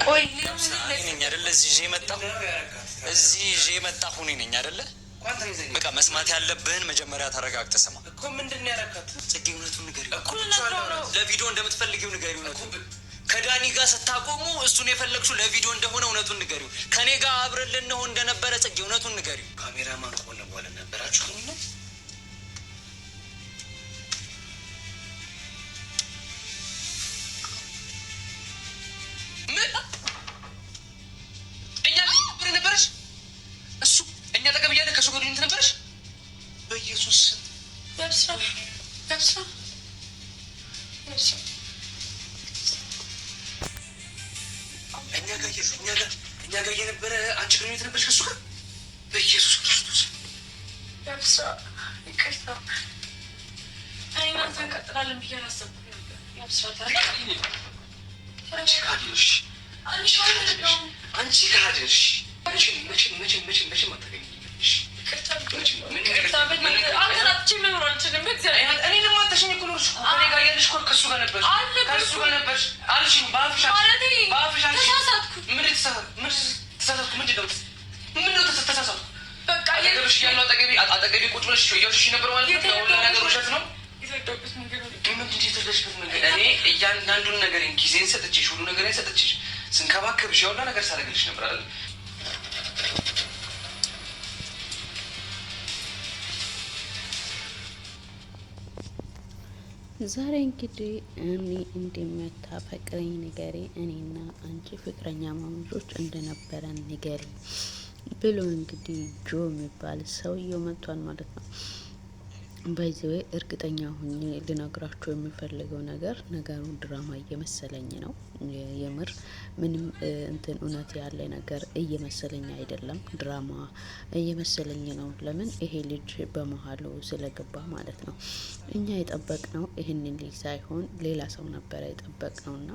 ቆይ ነኝ አይደለ? እዚህ ይዤ መጣሁ ነኝ አይደለ? በቃ መስማት ያለብህን መጀመሪያ ተረጋግተህ ስማ እኮ። ምንድን ነው ያደረካት? ጽጌ እውነቱን ንገሪው እኮ። ለቪዲዮ እንደምትፈልጊው ንገሪው። ከዳኒ ጋር ስታቆሙ እሱን የፈለግሽው ለቪዲዮ እንደሆነ እውነቱን ንገሪው። ከኔ ጋር አብረን ልንሆን እንደነበረ ጽጌ እውነቱን ንገሪው። ካሜራማን ቆለ በኋላ ነበራችሁ ነው እኛ ጋር የነበረ አንቺ ግንኙነት ነበርሽ ከእሱ ጋር? በኢየሱስ ክርስቶስ ያብስራ፣ ይቅርታ። እኔ እናንተ እንቀጥላለን ብዬ አላሰብኩም ነበር። ያብስራ አንቺ ካድርሽ መቼም አታገኝሽ። እኔንም አታሸኝ እኮ ኖርሽ እኮ ከእኔ ጋር ያለሽ እኮ ከእሱ ጋር ነበርሽ አልሽኝ። በአፍሽ ተሳሳትኩ። ምንድን ነው ተሳሳትኩ? አጠገብሽ እያለሁ አጠገቤ ቁጭ ብለሽ እያልሽሽ ነበር ማለት ነው። ነገር ውሸት ነው። ምንድን የተረዳሽበት መንገድ? እኔ እያንዳንዱን ነገር ጊዜን ሰጥቼሽ ሁሉ ነገርን ሰጥቼሽ ስንከባከብሽ ያውላ ነገር ሳደርግልሽ ነበር አይደል? ዛሬ እንግዲህ እኔ እንደምታፈቅረኝ ንገሪ፣ እኔና አንቺ ፍቅረኛ ማምዞች እንደነበረን ንገሪ ብሎ እንግዲህ ጆ የሚባል ሰውየው መጥቷል ማለት ነው። በዚህ እርግጠኛ ሁኜ ልነግራቸው የሚፈልገው ነገሩ ድራማ እየመሰለኝ ነው። የምር ምንም እንትን እውነት ያለ ነገር እየመሰለኝ አይደለም፣ ድራማ እየመሰለኝ ነው። ለምን ይሄ ልጅ በመሀሉ ስለገባ ማለት ነው። እኛ የጠበቅነው ይህንን ልጅ ሳይሆን ሌላ ሰው ነበረ የጠበቅነውና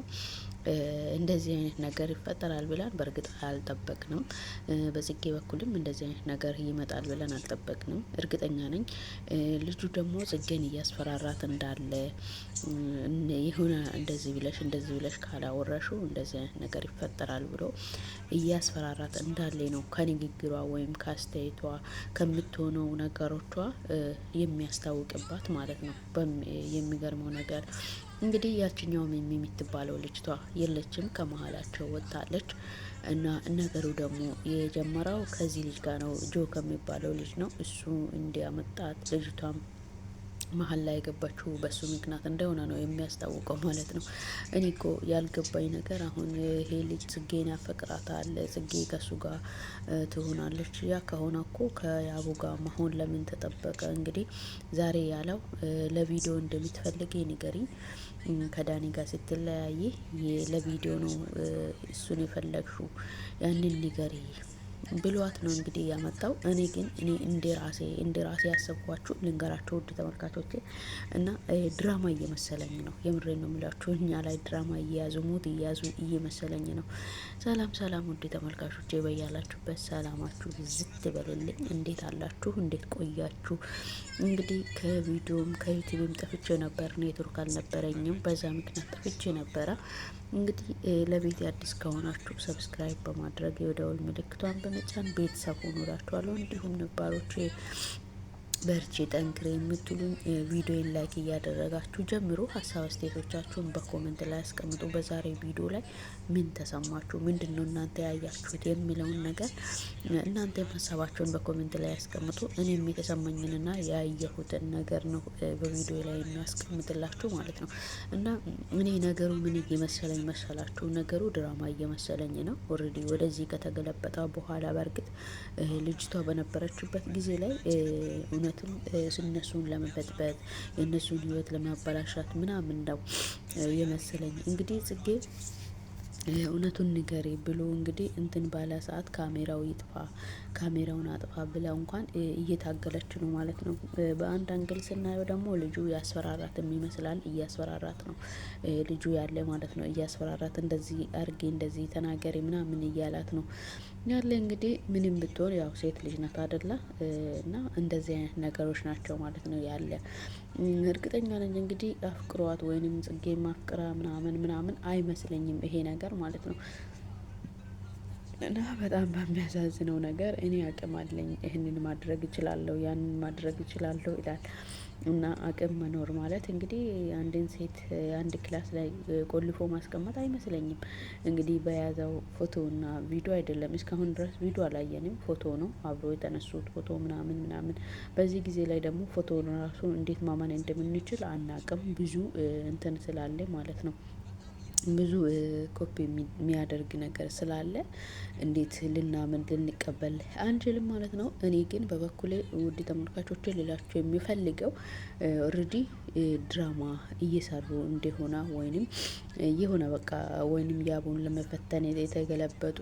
እንደዚህ አይነት ነገር ይፈጠራል ብለን በእርግጥ አልጠበቅንም። በጽጌ በኩልም እንደዚህ አይነት ነገር ይመጣል ብለን አልጠበቅንም። እርግጠኛ ነኝ ልጁ ደግሞ ጽጌን እያስፈራራት እንዳለ የሆነ እንደዚህ ብለሽ ካላወራሹ እንደዚህ አይነት ነገር ይፈጠራል ብሎ እያስፈራራት እንዳለ ነው ከንግግሯ ወይም ከአስተያየቷ ከምትሆነው ነገሮቿ የሚያስታውቅባት ማለት ነው። የሚገርመው ነገር እንግዲህ ያችኛው የምትባለው ልጅቷ የለችም፣ ከመሀላቸው ወጣለች። እና ነገሩ ደግሞ የጀመረው ከዚህ ልጅ ጋር ነው፣ ጆ ከሚባለው ልጅ ነው። እሱ እንዲያመጣት ልጅቷም መሀል ላይ የገባችው በሱ ምክንያት እንደሆነ ነው የሚያስታውቀው ማለት ነው። እኔ እኮ ያልገባኝ ነገር አሁን ይሄ ልጅ ጽጌን ያፈቅራታል፣ ጽጌ ከሱ ጋር ትሆናለች። ያ ከሆነ እኮ ከያቡ ጋር መሆን ለምን ተጠበቀ? እንግዲህ ዛሬ ያለው ለቪዲዮ እንደምትፈልግ ንገሪ፣ ከዳኒ ጋር ስትለያይ ለቪዲዮ ነው እሱን የፈለግሽው፣ ያንን ንገሪ ብሏት ነው እንግዲህ ያመጣው። እኔ ግን እንደ ራሴ ያሰብኳችሁ ልንገራችሁ ውድ ተመልካቾቼ፣ እና ድራማ እየመሰለኝ ነው። የምሬን ነው የምላችሁ። እኛ ላይ ድራማ እየያዙ ሙድ እየያዙ እየመሰለኝ ነው። ሰላም ውድ ተመልካቾቼ፣ በያላችሁበት ሰላማችሁ ዝት በልልኝ። እንዴት አላችሁ? እንዴት ቆያችሁ? እንግዲህ ከቪዲዮም ከዩቲዩብም ጠፍቼ ነበር፣ ኔትወርክ አልነበረኝም። በዛ ምክንያት ጠፍቼ ነበረ። እንግዲህ ለቤት አዲስ ከሆናችሁ ሰብስክራይብ በማድረግ የደወል ምልክቷን በመጫን ቤተሰብ ሆኑ እላችኋለሁ። እንዲሁም ነባሮች በርቺ ጠንክሬ የምትሉኝ ቪዲዮን ላይክ እያደረጋችሁ ጀምሮ ሀሳብ አስተያየቶቻችሁን በኮሜንት ላይ አስቀምጡ። በዛሬ ቪዲዮ ላይ ምን ተሰማችሁ? ምንድን ነው እናንተ ያያችሁት የሚለውን ነገር እናንተ ሀሳባችሁን በኮሜንት ላይ ያስቀምጡ። እኔም የተሰማኝንና ያየሁትን ነገር ነው በቪዲዮ ላይ የሚያስቀምጥላችሁ ማለት ነው። እና እኔ ነገሩ ምን እየመሰለኝ መሰላችሁ? ነገሩ ድራማ እየመሰለኝ ነው። ኦልሬዲ ወደዚህ ከተገለበጠ በኋላ በእርግጥ ልጅቷ በነበረችበት ጊዜ ላይ እውነትም እነሱን ለመበጥበጥ የእነሱን ሕይወት ለማበላሻት ምናምን ነው የመሰለኝ። እንግዲህ ጽጌ እውነቱን ንገሪ ብሎ እንግዲህ እንትን ባለ ሰዓት ካሜራው ይጥፋ፣ ካሜራውን አጥፋ ብላ እንኳን እየታገለች ነው ማለት ነው። በአንድ አንግል ስናየው ደግሞ ልጁ ያስፈራራትም ይመስላል። እያስፈራራት ነው ልጁ ያለ ማለት ነው። እያስፈራራት እንደዚህ አርጌ እንደዚህ ተናገሪ ምናምን እያላት ነው ያለ። እንግዲህ ምንም ብትሆን ያው ሴት ልጅ ናት አይደለ? እና እንደዚህ አይነት ነገሮች ናቸው ማለት ነው ያለ። እርግጠኛ ነኝ እንግዲህ አፍቅሯት ወይንም ጽጌ ማፍቅራ ምናምን አይመስለኝም ይሄ ነገር ማለት ነው። እና በጣም በሚያሳዝነው ነገር እኔ አቅም አለኝ፣ ይህንን ማድረግ እችላለሁ፣ ያንን ማድረግ እችላለሁ ይላል። እና አቅም መኖር ማለት እንግዲህ አንድን ሴት አንድ ክላስ ላይ ቆልፎ ማስቀመጥ አይመስለኝም። እንግዲህ በያዘው ፎቶና ቪዲዮ አይደለም፣ እስካሁን ድረስ ቪዲዮ አላየንም። ፎቶ ነው አብሮ የተነሱት ፎቶ ምናምን። በዚህ ጊዜ ላይ ደግሞ ፎቶ ራሱ እንዴት ማመን እንደምንችል አናቅም። ብዙ እንትን ስላለ ማለት ነው፣ ብዙ ኮፒ የሚያደርግ ነገር ስላለ እንዴት ልናምን ልንቀበል አንችልም ማለት ነው። እኔ ግን በበኩሌ ውድ ተመልካቾች ልላቸው የሚፈልገው ኦልሬዲ ድራማ እየሰሩ እንደሆነ ወይንም የሆነ በቃ ወይንም ያቡን ለመፈተን የተገለበጡ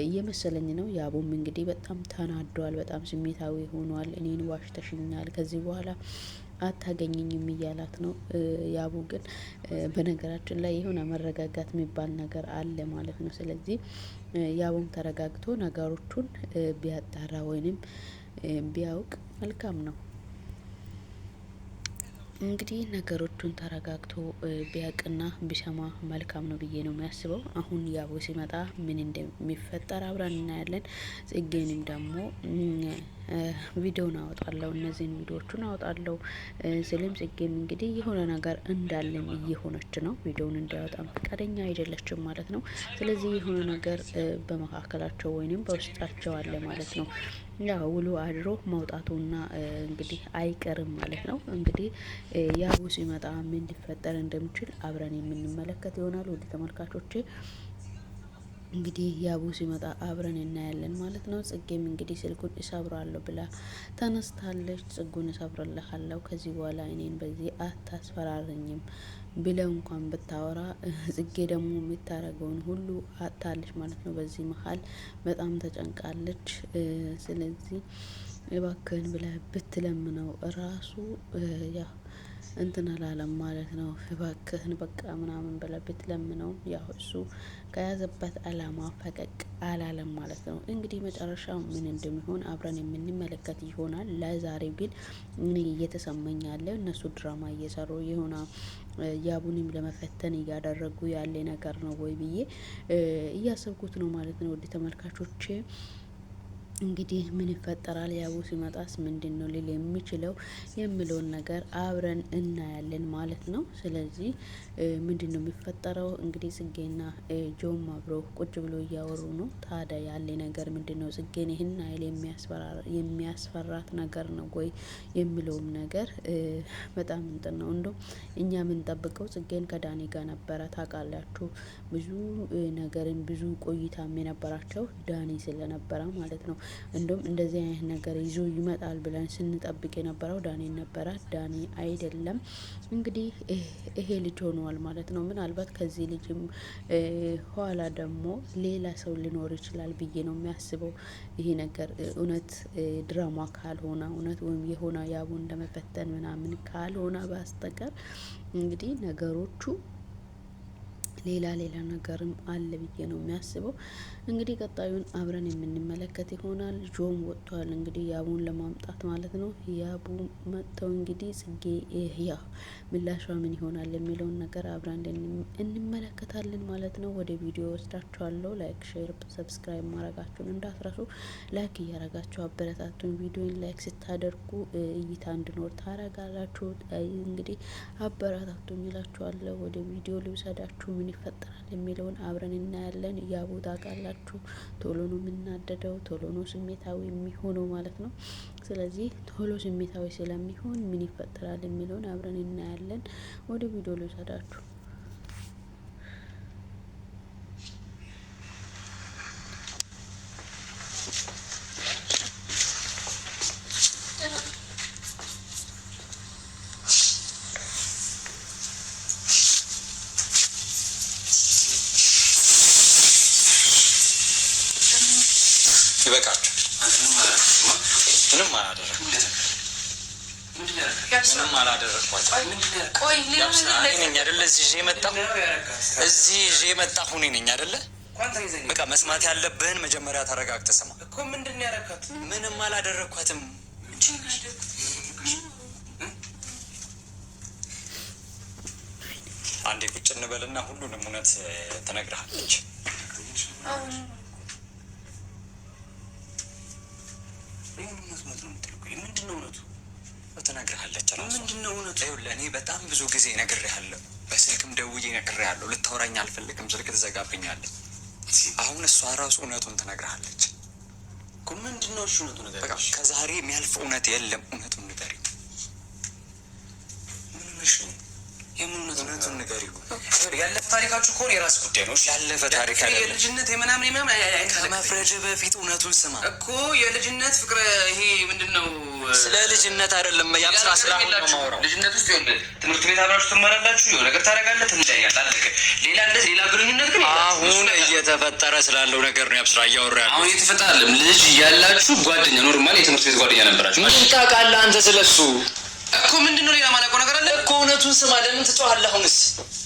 እየመሰለኝ ነው። ያቡም እንግዲህ በጣም ተናዷል፣ በጣም ስሜታዊ ሆኗል። እኔን ዋሽተሽኛል፣ ከዚህ በኋላ አታገኘኝም እያላት ነው። ያቡ ግን በነገራችን ላይ የሆነ መረጋጋት የሚባል ነገር አለ ማለት ነው። ስለዚህ ያቡም ተረጋግቶ ነገሮቹን ቢያጣራ ወይንም ቢያውቅ መልካም ነው። እንግዲህ ነገሮቹን ተረጋግቶ ቢያቅና ቢሰማ መልካም ነው ብዬ ነው የሚያስበው። አሁን ያቡ ሲመጣ ምን እንደሚፈጠር አብረን እናያለን። ጽጌንም ደግሞ ቪዲዮን አወጣለሁ፣ እነዚህን ቪዲዮዎቹን አወጣለሁ ስልም ጽጌም እንግዲህ የሆነ ነገር እንዳለም እየሆነች ነው። ቪዲዮውን እንዲያወጣም ፈቃደኛ አይደለችም ማለት ነው። ስለዚህ የሆነ ነገር በመካከላቸው ወይንም በውስጣቸው አለ ማለት ነው። ያው ውሎ አድሮ መውጣቱና እንግዲህ አይቀርም ማለት ነው። እንግዲህ ያቡ ሲመጣ ምን ሊፈጠር እንደሚችል አብረን የምንመለከት ይሆናል። ወደ ተመልካቾቼ እንግዲህ ያቡ ሲመጣ አብረን እናያለን ማለት ነው። ጽጌም እንግዲህ ስልኩን እሰብራለሁ ብላ ተነስታለች። ጽጉን እሰብርልሃለሁ፣ ከዚህ በኋላ እኔን በዚህ አታስፈራረኝም ብለው እንኳን ብታወራ ጽጌ ደግሞ የምታረገውን ሁሉ አታለች ማለት ነው። በዚህ መሀል በጣም ተጨንቃለች። ስለዚህ እባክህን ብላ ብትለምነው ራሱ ያ እንትን አላለም ማለት ነው። እባክህን በቃ ምናምን ብላ ብትለምነው ያው እሱ ከያዘበት አላማ ፈቀቅ አላለም ማለት ነው። እንግዲህ መጨረሻው ምን እንደሚሆን አብረን የምንመለከት ይሆናል። ለዛሬው ግን እኔ እየተሰማኝ ያለ እነሱ ድራማ እየሰሩ የሆነ ያቡንም ለመፈተን እያደረጉ ያለ ነገር ነው ወይ ብዬ እያሰብኩት ነው ማለት ነው። ወደ ተመልካቾቼ እንግዲህ ምን ይፈጠራል፣ ያቡ ሲመጣስ ምንድን ነው ሊል የሚችለው የሚለውን ነገር አብረን እናያለን ማለት ነው። ስለዚህ ምንድን ነው የሚፈጠረው? እንግዲህ ጽጌና ጆም አብረው ቁጭ ብሎ እያወሩ ነው። ታዲያ ያለ ነገር ምንድን ነው? ጽጌን ይህን አይል የሚያስፈራት ነገር ነው ወይ የሚለውም ነገር በጣም እንትን ነው። እንደውም እኛ የምንጠብቀው ጽጌን ከዳኒ ጋር ነበረ። ታውቃላችሁ ብዙ ነገርን ብዙ ቆይታም የነበራቸው ዳኒ ስለነበረ ማለት ነው። እንደውም እንደዚህ አይነት ነገር ይዞ ይመጣል ብለን ስንጠብቅ የነበረው ዳኒ ነበረ። ዳኒ አይደለም። እንግዲህ ይሄ ልጅ ሆኗል ማለት ነው። ምናልባት ከዚህ ልጅም ኋላ ደግሞ ሌላ ሰው ሊኖር ይችላል ብዬ ነው የሚያስበው። ይሄ ነገር እውነት ድራማ ካልሆነ እውነት ወይም የሆነ ያቡን ለመፈተን ምናምን ካልሆነ በስተቀር እንግዲህ ነገሮቹ ሌላ ነገርም አለ ብዬ ነው የሚያስበው። እንግዲህ ቀጣዩን አብረን የምንመለከት ይሆናል። ጆም ወጥቷል እንግዲህ ያቡን ለማምጣት ማለት ነው። ያቡ መጥተው እንግዲህ ጽጌ ያ ምላሿ ምን ይሆናል የሚለውን ነገር አብረን እንመለከታለን ማለት ነው። ወደ ቪዲዮ ወስዳችኋለሁ። ላይክ፣ ሼር፣ ሰብስክራይብ ማድረጋችሁን እንዳትረሱ። ላይክ እያረጋችሁ አበረታቱን። ቪዲዮን ላይክ ስታደርጉ እይታ እንድኖር ታረጋላችሁ። እንግዲህ አበረታቱኝ እላችኋለሁ። ወደ ቪዲዮ ልውሰዳችሁ። ምን ይፈጠራል የሚለውን አብረን እናያለን። ያቡ ታውቃላችሁ ቶሎ ነው የምናደደው፣ ቶሎ ነው ስሜታዊ የሚሆነው ማለት ነው። ስለዚህ ቶሎ ስሜታዊ ስለሚሆን ምን ይፈጠራል የሚለውን አብረን እናያለን። ወደ ቪዲዮ ልውሰዳችሁ። ይበቃችሁ። ምንም አላደረግኳቸውም። አይደለ እዚህ ይዤ የመጣሁ እኔ ነኝ አይደለ? በቃ መስማት ያለብህን መጀመሪያ ተረጋግተህ ስማ። ምንም አላደረግኳትም። አንዴ ቁጭ እንበልና ሁሉንም እውነት ትነግርሃለች። ምንድን ነው እውነቱ? ትነግርሃለች። ምንድን ነው እውነቱ? ለእኔ በጣም ብዙ ጊዜ ነግሬሃለሁ። በስልክም ደውዬ ነግሬሃለሁ። ልታወራኝ አልፈልግም፣ ስልክ ትዘጋብኛለች። አሁን እሷ ራሱ እውነቱን ትነግርሃለች። ምንድን ነው እሺ? እውነቱ ነገር ከዛሬ የሚያልፍ እውነት የለም። እውነቱን ንገሪው። ምን ነሽ ነው? የምን እውነቱን ንገሪው። ያለፈ ታሪካችሁ ከሆነ የራስ ጉዳይ ነው። ያለፈ ታሪክ የልጅነት የምናምን ከመፍረድ በፊት እውነቱን ስማ እኮ። የልጅነት ፍቅረ ይሄ ምንድን ነው? ስለ ልጅነት አይደለም ያም ስራ ስላሁን ነው የማወራው። ልጅነት ውስጥ ይኸውልህ ትምህርት ቤት አብራችሁ ትማራላችሁ፣ የሆነ ነገር ታደርጋለህ፣ ትለያያለህ፣ አለቀ። ሌላ እንደዚህ ሌላ ግንኙነት ግን አሁን እየተፈጠረ ስላለው ነገር ነው ያብስራ እያወራ ያለው። አሁን እየተፈጠረ ልጅ እያላችሁ ጓደኛ ኖርማል የትምህርት ቤት ጓደኛ ነበራችሁ። ምን ታውቃለህ አንተ ስለሱ እኮ? ምንድን ነው ሌላ ማላውቀው ነገር አለ እኮ። እውነቱን ስማ። ለምን ትጮኻለህ? አሁንስ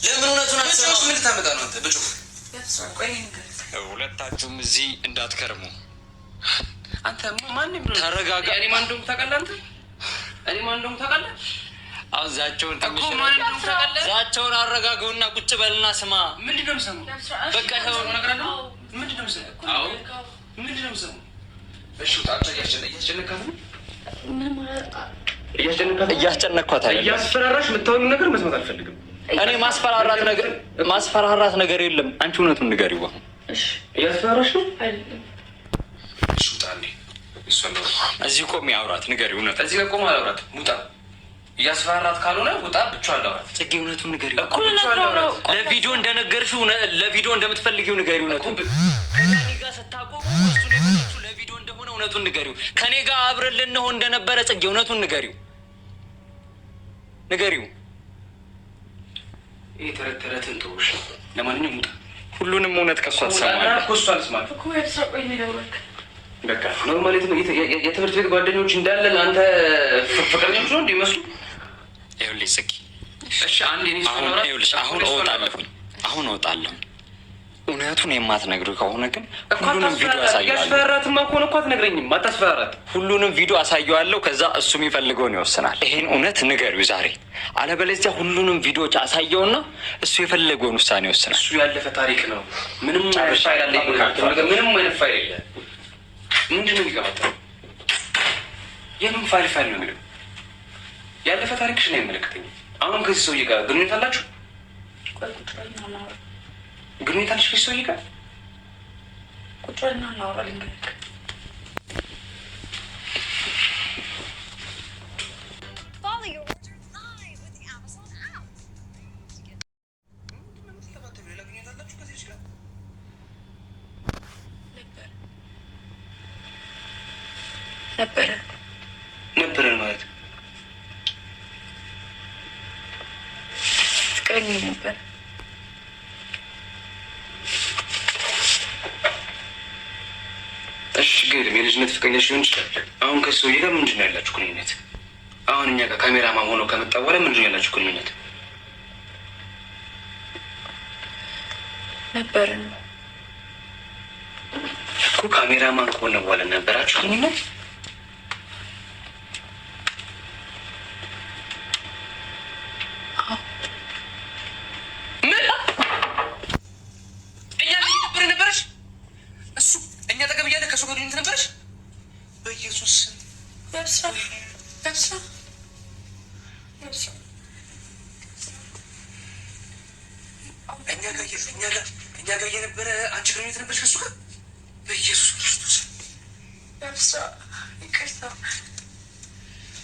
ለምን እውነቱን አትሰማም? ምን ልታመጣ ነው አንተ? ብጮህ ሁለታችሁም እዚህ እንዳትከርሙ። አንተ ማንም ብሎ ተረጋጋ። እኔ ማን እንደሆንኩ ታውቃለህ? አንተ እኔ ማን እንደሆንኩ ታውቃለህ? አሁን ዛቸውን እኮ ማን እንደሆንኩ ታውቃለህ? ዛቸውን አረጋገውና ቁጭ በልና ስማ። ምንድን ነው የምሰማው? በቃ ይኸው ነገር አለ። ምንድን ነው የምሰማው? አዎ ምንድን ነው የምሰማው? እሺ ወጣ። እያስጨነካት ነው። እያስጨነኳት አይደለም። እያስፈራራሽ የምታወሪው ነገር መስማት አልፈልግም። እኔ ማስፈራራት ነገር የለም። አንቺ እውነቱን ንገሪው። አሁን እያስፈራራሽ ነው አይደለም? እሺ ውጣ። እንዴ እዚህ ቆሜ አውራት። ንገሪው። እውነት እዚህ ጋር ቆሜ አውራት። ውጣ። እያስፈራራት ካልሆነ ውጣ። ብቻዋን አውራት። ጽጌ እውነቱን ንገሪው እኮ። ለቪዲዮ እንደነገርሽው ለቪዲዮ እንደምትፈልጊው ንገሪው። እውነቱን ከኔ ጋር ስታቆሙ እሱን የፈለግሽው ለቪዲዮ እንደሆነ እውነቱን ንገሪው። ከኔ ጋር አብረን ልንሆን እንደነበረ ጽጌ እውነቱን ንገሪው። ይህ ተረት ተረትን ተውሽ። ለማንኛውም ውጣ። ሁሉንም እውነት ከሷ ትሰማለህ እኮ። እሷ አልስማት በቃ ኖርማል የትምህርት ቤት ጓደኞች እንዳለ አንተ ፍቅረኞች ነው እንዲመስሉ። ይኸውልሽ ጽጌ፣ እሺ አንዴ አሁን እወጣለሁ። እውነቱን የማትነግሩ ከሆነ ግን ሁሉንም ቪዲዮ አሳየዋለሁ። ያስፈራራትማ ከሆነ እኮ አትነግረኝም። አታስፈራራት። ሁሉንም ቪዲዮ አሳየዋለሁ። ከዛ እሱ የሚፈልገውን ይወስናል። ይሄን እውነት ንገሪው ዛሬ። አለበለዚያ ሁሉንም ቪዲዮዎች አሳየውና እሱ የፈለገውን ውሳኔ ይወስናል። እሱ ያለፈ ታሪክ ነው። ምንም አይነት ፋይል አለ? ምንም አይነት ፋይል የለ። ምንድን ነው የሚቀባጠው? የምን ፋይል ነው የሚለው? ያለፈ ታሪክሽ ነው የሚመለከተኝ። አሁን ከዚህ ሰውዬ ጋር ግንኙነት አላችሁ? ግንኙነት አለሽ ከዚህ ሰውዬ ጋር? ቁጭ ብለን እናወራለን። ነበረ ማለት ፍቅረኛ ነበር። እሺ ግን የልጅነት ፍቅረኛሽ ሊሆን ይችላል። አሁን ከዚህ ሰውዬ ጋር ምንድን ነው ያላችሁ ግንኙነት? አሁን እኛ ጋር ካሜራማን ሆኖ ከመጣ በኋላ ምንድን ነው ያላችሁ ግንኙነት? ነበርን እኮ ካሜራማን ከሆነ በኋላ ነበራችሁ ግንኙነት? እኛ ጋር የነበረ አንቺ ግንኙነት ነበርሽ ከሱ ጋር? በኢየሱስ ክርስቶስ በብሳ ይቅርታ።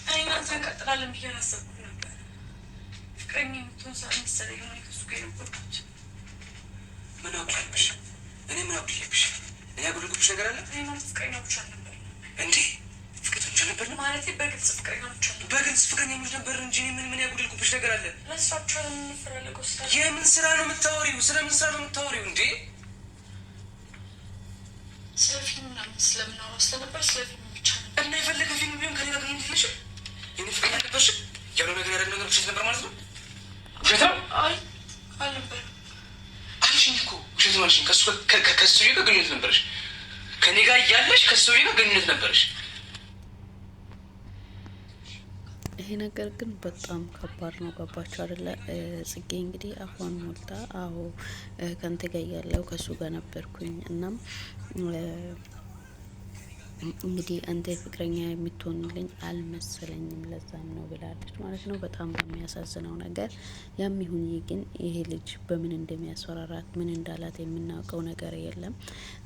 እኔ እናንተ እንቀጥላለን ብዬ አላሰብኩም ነበር። ፍቅረኛ የምትሆን ሰው መሰለኝ ሆነ ከሱ ጋር የነበርኩት። ምን አውቅልብሽ? እኔ ምን አውቅልብሽ? እኔ ያጎደልኩብሽ ነገር አለ? እኔ ማለት ፍቅረኛ ብቻ ነበር እንዴ? ፍቅረኛ ነበር ማለት በግልጽ ፍቅረኛ ብቻ ነበር። በግልጽ ፍቅረኛሞች ነበር እንጂ ምን ያጎደልኩብሽ ነገር አለ? ለእሷቸው የምንፈላለገው ስራ። የምን ስራ ነው የምታወሪው? ስለምን ስራ ነው የምታወሪው እንዴ? ስለ ፊልም ምናምን ስለምናወራ ስለነበር ስለ ፊልም ብቻ ነው። እና የፈለገ ፊልም ቢሆን ከሌላ ግን የለሽም። የኔ ፍቅረኛ ነበርሽ። ያለው ነገር ያደረግ ነገር ውሸት ነበር ማለት ነው። ውሸት ነው? አይ አልነበረም አልሽኝ እኮ። ውሸት ነው አልሽኝ። ከሱ ጋር ግንኙነት ነበረሽ። ከኔ ጋር እያለሽ ከሱ ጋር ግንኙነት ነበረሽ። ይሄ ነገር ግን በጣም ከባድ ነው። ገባችሁ አይደለ? ጽጌ እንግዲህ አፏን ሞልታ አዎ ከንተ ጋር ያለው ከሱ ጋር ነበርኩኝ እናም እንግዲህ አንተ ፍቅረኛ የምትሆንልኝ አልመሰለኝም ለዛም ነው ብላለች ማለት ነው። በጣም በሚያሳዝነው ነገር ያም ይሁን ግን ይሄ ልጅ በምን እንደሚያስፈራራት ምን እንዳላት የምናውቀው ነገር የለም።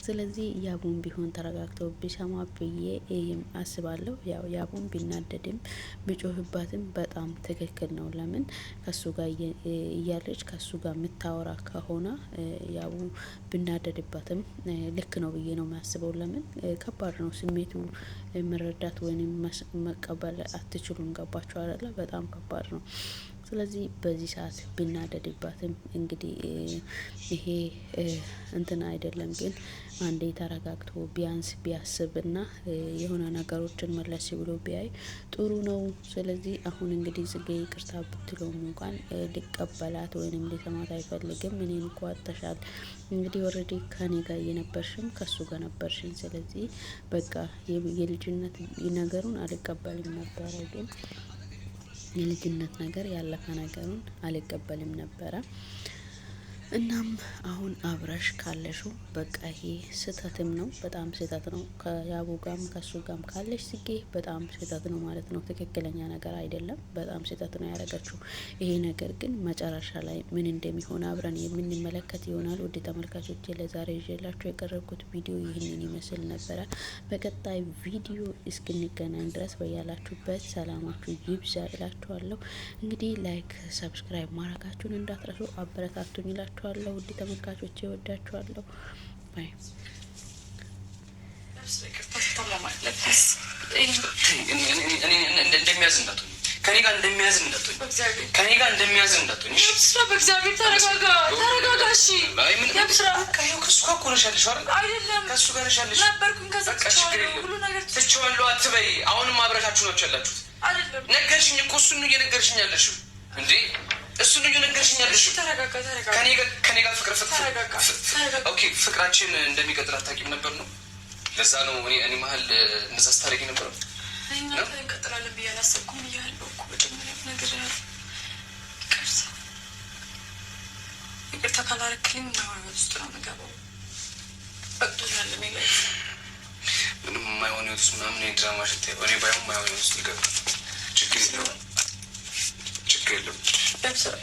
ስለዚህ ያቡን ቢሆን ተረጋግቶ ቢሰማ ብዬ አስባለሁ። ያው ያቡን ቢናደድም ቢጮህባትም በጣም ትክክል ነው። ለምን ከሱ ጋር እያለች ከሱ ጋር የምታወራ ከሆነ ያቡ ብናደድባትም ልክ ነው ብዬ ነው የሚያስበው። ለምን ከባድ ነው ስሜቱ መረዳት ወይም መቀበል አትችሉም። ገባችሁ አይደለ? በጣም ከባድ ነው። ስለዚህ በዚህ ሰዓት ብናደድባትም እንግዲህ ይሄ እንትን አይደለም። ግን አንዴ ተረጋግቶ ቢያንስ ቢያስብና የሆነ ነገሮችን መለስ ብሎ ቢያይ ጥሩ ነው። ስለዚህ አሁን እንግዲህ ጽጌ ይቅርታ ብትለውም እንኳን ሊቀበላት ወይንም ሊሰማት አይፈልግም። እኔን እኮ አጥተሻል እንግዲህ ኦልሬዲ ከኔ ጋር እየነበርሽም ከሱ ጋር ነበርሽኝ። ስለዚህ በቃ የልጅነት ነገሩን አልቀበልም ነበረ ግን የልጅነት ነገር ያለፈ ነገሩን አልቀበልም ነበረ። እናም አሁን አብረሽ ካለሹ በቃ ይሄ ስህተትም ነው፣ በጣም ስህተት ነው። ከያቡ ጋም ከሱ ጋም ካለሽ ጽጌ በጣም ስህተት ነው ማለት ነው። ትክክለኛ ነገር አይደለም። በጣም ስህተት ነው ያደረገችው። ይሄ ነገር ግን መጨረሻ ላይ ምን እንደሚሆን አብረን የምንመለከት ይሆናል። ውድ ተመልካቾቼ ለዛሬ ይዤላችሁ የቀረብኩት ቪዲዮ ይህንን ይመስል ነበረ። በቀጣይ ቪዲዮ እስክንገናኝ ድረስ በያላችሁበት ሰላማችሁ ይብዛ እላችኋለሁ። እንግዲህ ላይክ፣ ሰብስክራይብ ማድረጋችሁን እንዳትረሱ። አበረታቱኝ እላችኋለሁ። ውድ ተመልካቾቼ እወዳችኋለሁ። ባይ እንደሚያዝንዳቱ ከኔ ጋር እንደሚያዝንዳቱ ከኔ ጋር እንደሚያዝንዳቱ በእግዚአብሔር ተረጋጋ፣ ተረጋጋ። እሺ ያብስራ ከሱ ጋር ቆረሻለሽ አይደለም ከሱ ጋር ነሻለሽ ነበርኩኝ። ከዛ ሁሉ ነገር ትቼዋለሁ አትበይ። አሁንም አብረታችሁ ናችሁ ያላችሁት አይደለም። ነገርሽኝ እኮ እሱን ነው እየነገርሽኝ ያለሽው እንዴ? እሱን ነው እየነገርሽኝ ያለሽው። ተረጋጋ፣ ተረጋጋ። ከኔ ጋር ፍቅር ተረጋጋ። ኦኬ ፍቅራችን እንደሚቀጥል አታውቂም ነበር ነው? ለዛ ነው እኔ መሀል እንደዛ ስታደርጊ ነበር። እኛ እንቀጥላለን ብዬ አላሰብኩም ብያለሁ እኮ መጀመሪያ ነገር ያለ ይቅርታ ካላረክልኝ ምናምን ውስጥ ነው የምገባው። በቅቶኛል። እኔ ላይ ምንም የማይሆን ህይወት ውስጥ ምናምን የድራማ ሽታ እኔ ባይሆን የማይሆን ህይወት ውስጥ ልገባ ችግር የለም። ችግር የለም። ለምስራ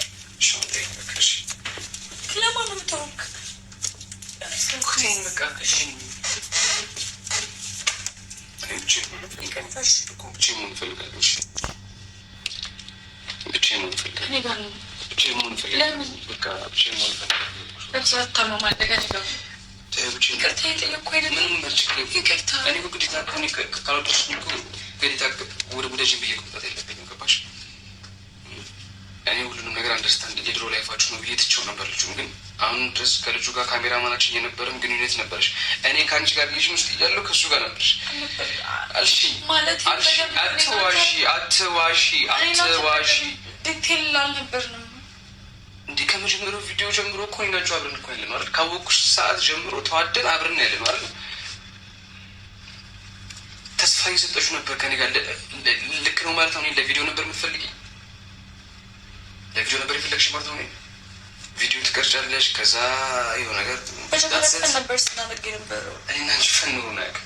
ሻንታ ይነካሽ ለማን ነው የምታወቅ? ኩቴን በቃ ብቻዬን እፈልጋለሁ። ብቻዬን እፈልጋለሁ። በቃ ብቻዬን እፈልጋለሁ። ለምስራ ታመማለህ ከእኔ ጋር ይቅርታ የጠየቅኩ አይደለም። ምንም መርችግር ይቅርታ እኔ ግዴታ ካልወደድሽኝ እኮ ግዴታ ወደጅን ብዬ መምጣት የለብኝም። ገባሽ? እኔ ሁሉንም ነገር አንደርስታንድ የድሮ ላይፋችሁ ነው ብዬ ትቼው ነበር ልጁን። ግን አሁን ድረስ ከልጁ ጋር ካሜራ ማናችን እየነበረም ግንኙነት ነበረሽ። እኔ ከአንቺ ጋር ሪሌሽን ውስጥ እያለሁ ከእሱ ጋር ነበርሽ። አልሺ አትዋሺ። ዲቴል አልነበርንም እንዲህ ከመጀመሪያው ቪዲዮ ጀምሮ እኮ ናቸው አብረን እኮ ያለ ነው አይደል? ካወቅኩሽ ሰዓት ጀምሮ ተዋደን አብረን ያለ ነው አይደል? ተስፋ እየሰጠሽው ነበር ከኔ ጋር። ልክ ነው ማለት ነው። ለቪዲዮ ነበር የምትፈልጊ፣ ለቪዲዮ ነበር የፈለግሽ ማለት ነው። ቪዲዮ ትቀርጫለሽ፣ ከዛ የሆነ ነገር ነበር ስናደርግ የነበረው እኔና አንቺ ፈን ኖሮ ነው ያውቅ